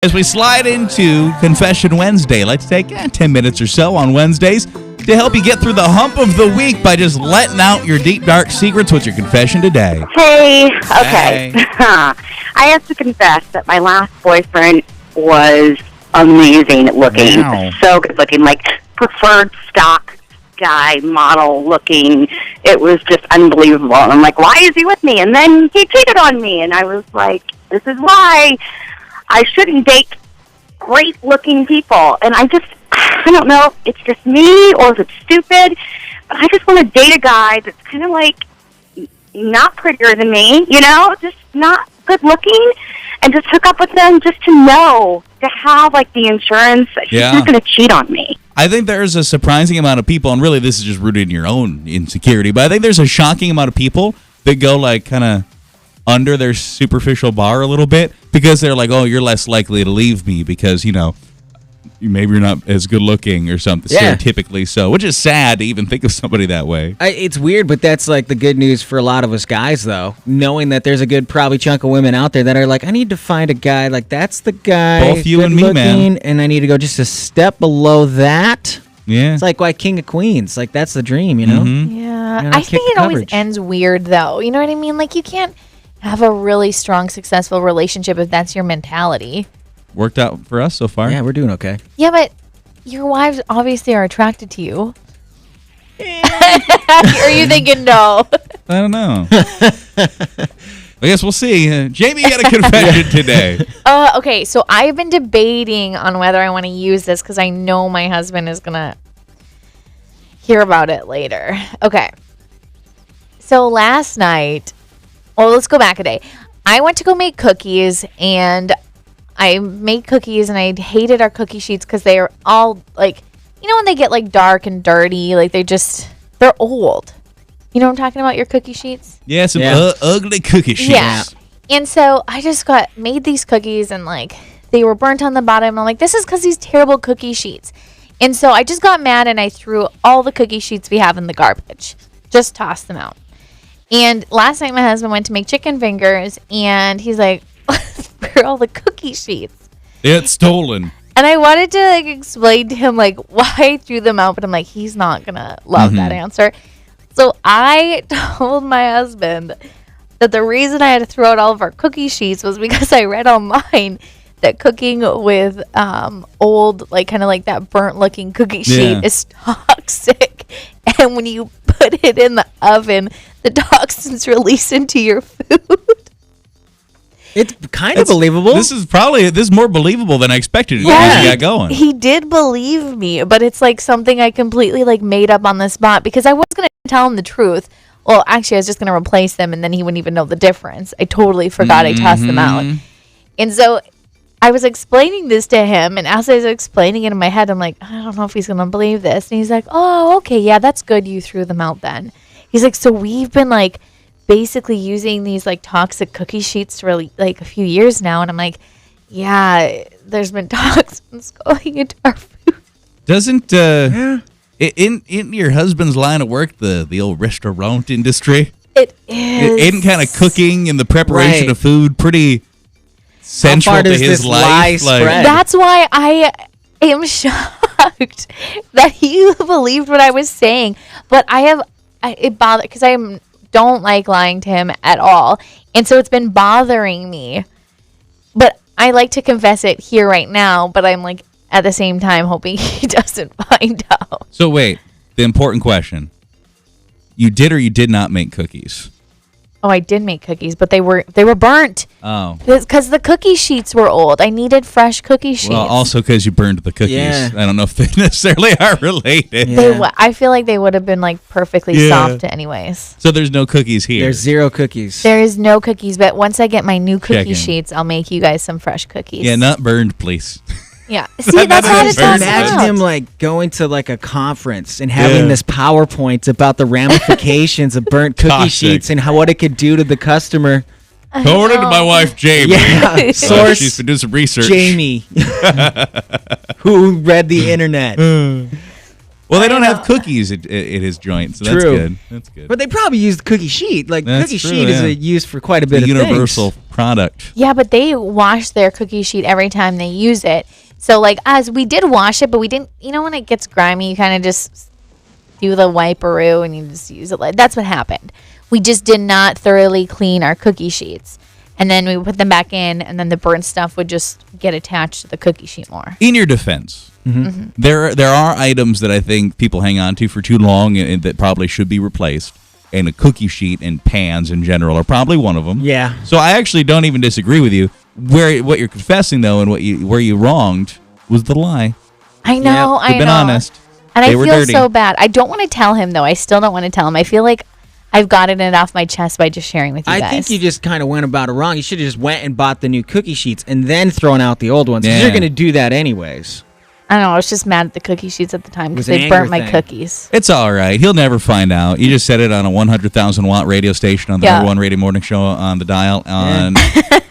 As we slide into Confession Wednesday, let's take 10 minutes or so on Wednesdays to help you get through the hump of the week by just letting out your deep, dark secrets. What's your confession today? Hey, okay. Hey. I have to confess that my last boyfriend was amazing looking. Wow. So good looking, like preferred stock guy, model looking. It was just unbelievable. And I'm like, why is he with me? And then he cheated on me. And I was like, this is why I shouldn't date great looking people. And I don't know if it's just me or if it's stupid, but I just want to date a guy that's kind of like not prettier than me, just not good looking, and just hook up with them just to know, to have like the insurance that he's not going to cheat on me. I think there's a surprising amount of people, and really this is just rooted in your own insecurity, but I think there's a shocking amount of people that go like kind of under their superficial bar a little bit because they're like, oh, you're less likely to leave me because, maybe you're not as good looking or something, stereotypically so, which is sad to even think of somebody that way. It's weird, but that's like the good news for a lot of us guys, though, knowing that there's a good probably chunk of women out there that are like, I need to find a guy, like that's the guy. Both you and me, man. And I need to go just a step below that. Yeah. It's like why King of Queens, like that's the dream, you know? Mm-hmm. Yeah. I think it always ends weird, though. You know what I mean? Like you can't have a really strong, successful relationship if that's your mentality. Worked out for us so far. Yeah, we're doing okay. Yeah, but your wives obviously are attracted to you. Are you thinking no? I don't know. I guess we'll see. Jamie, you got a confession today. Okay, so I've been debating on whether I want to use this because I know my husband is going to hear about it later. Okay. So last night, let's go back a day. I went to go make cookies, and I made cookies, and I hated our cookie sheets because they are all, like, when they get, like, dark and dirty, like, they're old. You know what I'm talking about, your cookie sheets? Yeah, some ugly cookie sheets. Yeah. And so I just made these cookies, and, like, they were burnt on the bottom. I'm like, this is because these terrible cookie sheets. And so I just got mad, and I threw all the cookie sheets we have in the garbage. Just tossed them out. And last night my husband went to make chicken fingers, and he's like, where are all the cookie sheets? It's stolen. And I wanted to explain to him why I threw them out, but I'm like, he's not gonna love that answer. So I told my husband that the reason I had to throw out all of our cookie sheets was because I read online that cooking with old, kind of that burnt looking cookie sheet is toxic, and when you put it in the oven, the toxins release into your food. It's kind of believable. This is more believable than I expected. Yeah, you got going. He did believe me, but it's something I completely made up on the spot because I was gonna tell him the truth. Well, actually, I was just gonna replace them, and then he wouldn't even know the difference. I totally forgot I tossed them out, and so I was explaining this to him, and as I was explaining it in my head, I'm like, I don't know if he's gonna believe this, and he's like, oh, okay, yeah, that's good. You threw them out then. He's like, so we've been basically using these toxic cookie sheets for a few years now, and I'm like, yeah, there's been toxins going into our food. Doesn't in your husband's line of work, the old restaurant industry, it is. Isn't kind of cooking and the preparation of food pretty central to his life? That's why I am shocked that he believed what I was saying, but it bothered because I don't like lying to him at all, and so it's been bothering me, but I like to confess it here right now, but I'm at the same time hoping he doesn't find out. So wait, the important question, you did or you did not make cookies? Oh, I did make cookies, but they were burnt. Oh. Because the cookie sheets were old. I needed fresh cookie sheets. Well, also because you burned the cookies. Yeah. I don't know if they necessarily are related. Yeah. I feel like they would have been perfectly soft anyways. So there's no cookies here. There's 0 cookies. There is no cookies, but once I get my new cookie sheets, I'll make you guys some fresh cookies. Yeah, not burned, please. Yeah. See, that's how it talks Imagine him going to a conference and having this PowerPoint about the ramifications of burnt cookie sheets and what it could do to the customer. Forwarded to my wife, Jamie. Yeah. Source, she's been doing some research. Jamie, who read the internet. Well, they I don't know. have cookies at his joint, so that's True. good. That's good. But they probably use the cookie sheet. Like That's cookie true, sheet yeah. is used for quite a bit The of universal things. product. Yeah, but they wash their cookie sheet every time they use it. So like us, we did wash it, but we didn't. You know, when it gets grimy, you kind of just do the wiperoo and you just use it. Like that's what happened. We just did not thoroughly clean our cookie sheets, and then we put them back in, and then the burnt stuff would just get attached to the cookie sheet more. In your defense, there are items that I think people hang on to for too long and that probably should be replaced. And a cookie sheet and pans in general are probably one of them. Yeah. So I actually don't even disagree with you. What you're confessing though, and where you wronged was the lie. I know. You've I been know. honest. And They I were feel dirty. so bad. I don't want to tell him though. I still don't want to tell him. I feel like I've gotten it off my chest by just sharing with you I guys. think you just kind of went about it wrong. You should have just went and bought the new cookie sheets and then thrown out the old ones. 'Cause Yeah. you're going to do that anyways. I don't know. I was just mad at the cookie sheets at the time because It was they an burnt anger my thing. cookies. It's all right. He'll never find out. You just set it on a 100,000 watt radio station on the Yeah. number one radio morning show on the dial on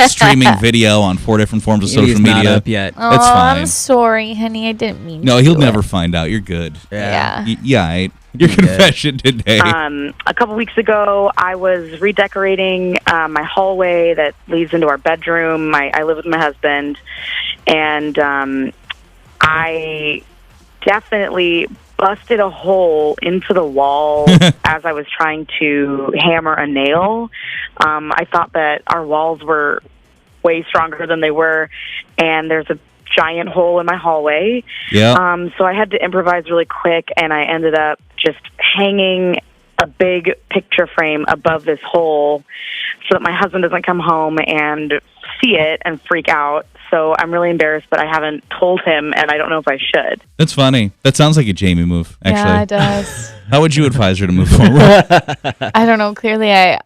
streaming video on 4 different forms of Maybe social it's not media. up yet. Oh, That's fine. I'm sorry, honey. I didn't mean No, to he'll do never it. find out. You're good. Yeah. Yeah. Your confession today. A couple weeks ago, I was redecorating my hallway that leads into our bedroom. I live with my husband, and I definitely busted a hole into the wall as I was trying to hammer a nail. I thought that our walls were way stronger than they were, and there's a giant hole in my hallway. Yeah. So I had to improvise really quick, and I ended up just hanging a big picture frame above this hole so that my husband doesn't come home and see it and freak out. So I'm really embarrassed, but I haven't told him, and I don't know if I should. That's funny. That sounds like a Jamie move, actually. Yeah, it does. How would you advise her to move forward? I don't know. Clearly, I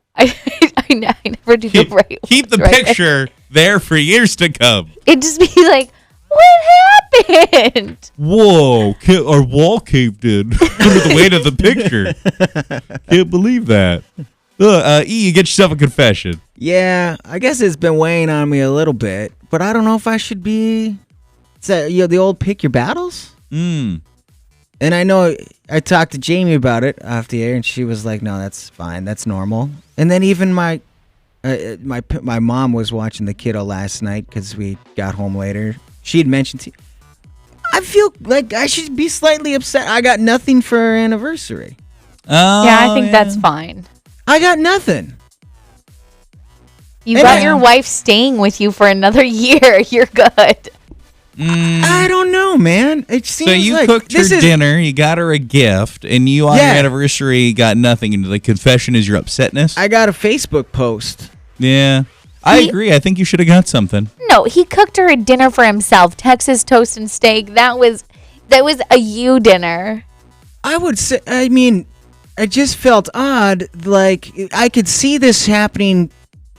never do the right. Keep the ones, right? picture there for years to come. It'd just be like, what happened? Whoa, our wall caved in under the weight of the picture. Can't believe that. E, you get yourself a confession. Yeah, I guess it's been weighing on me a little bit, but I don't know if I should be. Is that, the old pick your battles? Mm. And I know I talked to Jamie about it off the air, and she was like, "No, that's fine, that's normal." And then even my mom was watching the kiddo last night because we got home later. She had mentioned to I feel like I should be slightly upset. I got nothing for our anniversary. Oh, Yeah, I think that's fine. I got nothing. You And got I- your wife staying with you for another year. You're good. I don't know, man. It seems So you like cooked her this is dinner, you got her a gift, and you on your Yeah. anniversary got nothing. And the confession is your upsetness. I got a Facebook post. Yeah, I He- agree. I think you should have got something. No, he cooked her a dinner for himself. Texas toast and steak. That was a you dinner. I would say, I mean, I just felt odd. Like, I could see this happening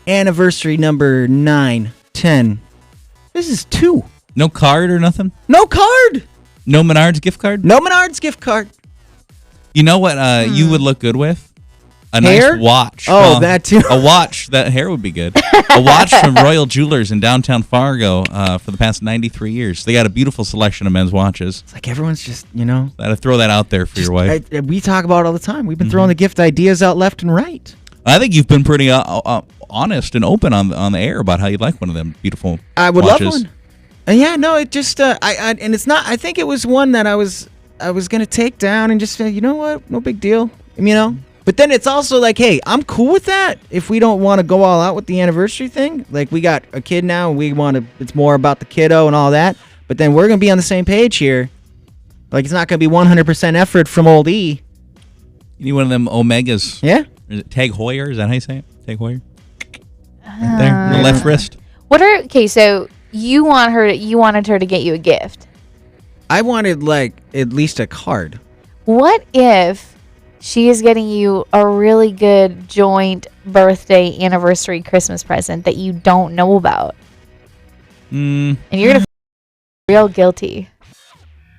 anniversary number 9, 10. This is 2. No card or nothing. No card. No Menards gift card. No Menards gift card. You know what? You would look good with a Hair? nice watch. Oh, that too. A watch. That hair would be good. A watch from Royal Jewelers in downtown Fargo for the past 93 years. They got a beautiful selection of men's watches. It's like everyone's just, you know. I'd throw that out there for your wife. We talk about it all the time. We've been throwing the gift ideas out left and right. I think you've been pretty honest and open on the air about how you'd like one of them beautiful I would watches. love one. And yeah, no, it just and it's not. I think it was one that I was gonna take down and just say, you know what, no big deal, you know. But then it's also like, hey, I'm cool with that if we don't want to go all out with the anniversary thing. Like, we got a kid now, and we want to. It's more about the kiddo and all that. But then we're gonna be on the same page here. Like, it's not gonna be 100% effort from old E. You need one of them Omegas. Yeah. Is it Tag Heuer? Is that how you say it? Tag Heuer? Right there, the left wrist. So you wanted her to get you a gift. I wanted like at least a card. What if she is getting you a really good joint birthday, anniversary, Christmas present that you don't know about? And you're going to feel real guilty.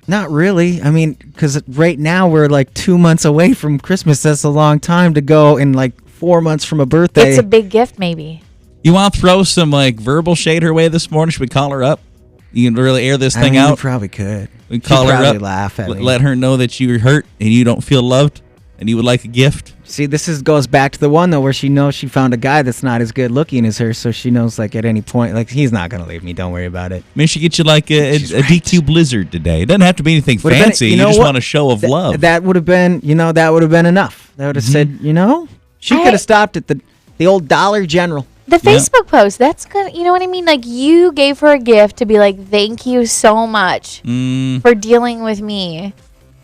Not really. I mean, because right now we're like 2 months away from Christmas. That's a long time to go, and like 4 months from a birthday. It's a big gift, maybe. You want to throw some like verbal shade her way this morning? Should we call her up? You can really air this I thing mean, you out. probably could. We She'd call her probably up, laugh at me. let her know that you're hurt and you don't feel loved, and you would like a gift. See, goes back to the one though where she knows she found a guy that's not as good looking as her, so she knows like at any point, like he's not gonna leave me. Don't worry about it. Maybe she get you like a She's DQ Blizzard today. It doesn't have to be anything Would've been- fancy. you You, know just what? want a show of love. That would have been, that would have been enough. That would have said, she I- could have stopped at the old Dollar General. The Yeah. Facebook post, that's good. You know what I mean? Like, you gave her a gift to be like, thank you so much for dealing with me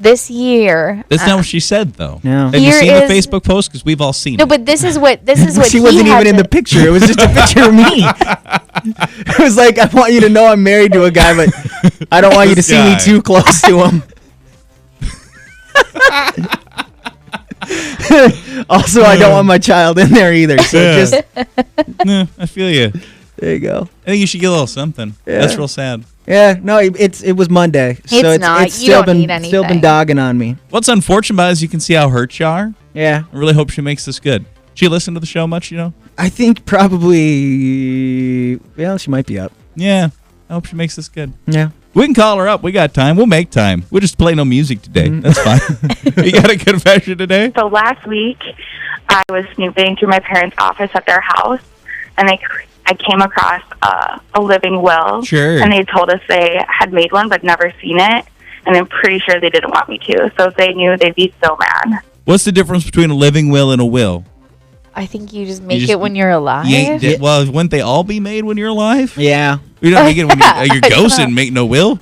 this year. That's not what she said, though. No. Have you Here seen the is- Facebook post? Because we've all seen No, it. but this is what She he wasn't had even in to- the picture. It was just a picture of me. It was like, I want you to know I'm married to a guy, but I don't want you to This see me guy. too close to him. Also, I don't want my child in there either. So Yeah. just No, I feel you. there you go. I think you should get a little something. Yeah. That's real sad. Yeah, no, it was Monday, so It's not. it's You still don't been need still been anything. dogging on me. What's unfortunate about it is you can see how hurt you are. Yeah, I really hope she makes this good. She listen to the show much, I think probably. Well, she might be up. Yeah. I hope she makes this good. Yeah. We can call her up. We got time. We'll make time. We'll just play no music today. That's fine. You got a confession today? So last week, I was snooping through my parents' office at their house, and I came across a living will. Sure. And they told us they had made one but never seen it, and I'm pretty sure they didn't want me to. So if they knew, they'd be so mad. What's the difference between a living will and a will? I think you just make just- it when you're alive. You ain't dead. Well, wouldn't they all be made when you're alive? Yeah. You don't make it when you're I don't ghost know. and make no will?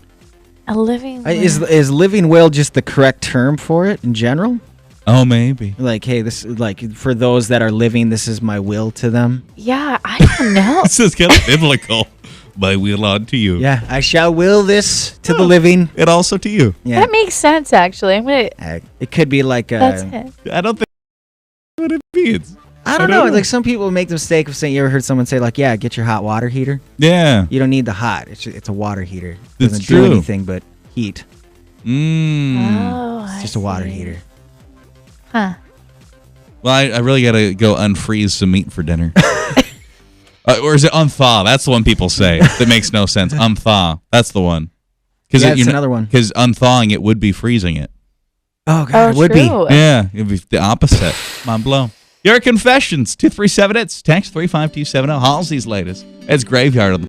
A living Is living will just the correct term for it in general? Oh, maybe. Like, hey, this like for those that are living, this is my will to them. Yeah, I don't know. This is kind of biblical. My will on to you. Yeah, I shall will this to the living. It also to you. Yeah, That makes sense, actually. I'm gonna. it could be like That's it. I don't think what it means. I don't know. Like some people make the mistake of saying, you ever heard someone say like, yeah, get your hot water heater. Yeah. You don't need the hot. It's a water heater. It It's doesn't true. do anything but heat. Oh, It's I just a water see. heater. Huh. Well, I really got to go unfreeze some meat for dinner. Or is it unthaw? That's the one people say. That makes no sense. Unthaw. That's the one. Yeah, it's another one. Because unthawing it would be freezing it. Oh god, it would be. true. Yeah, it'd be the opposite. Mind blown. Your confessions, 237 hits, text 35270. Halsey's latest. It's Graveyard on the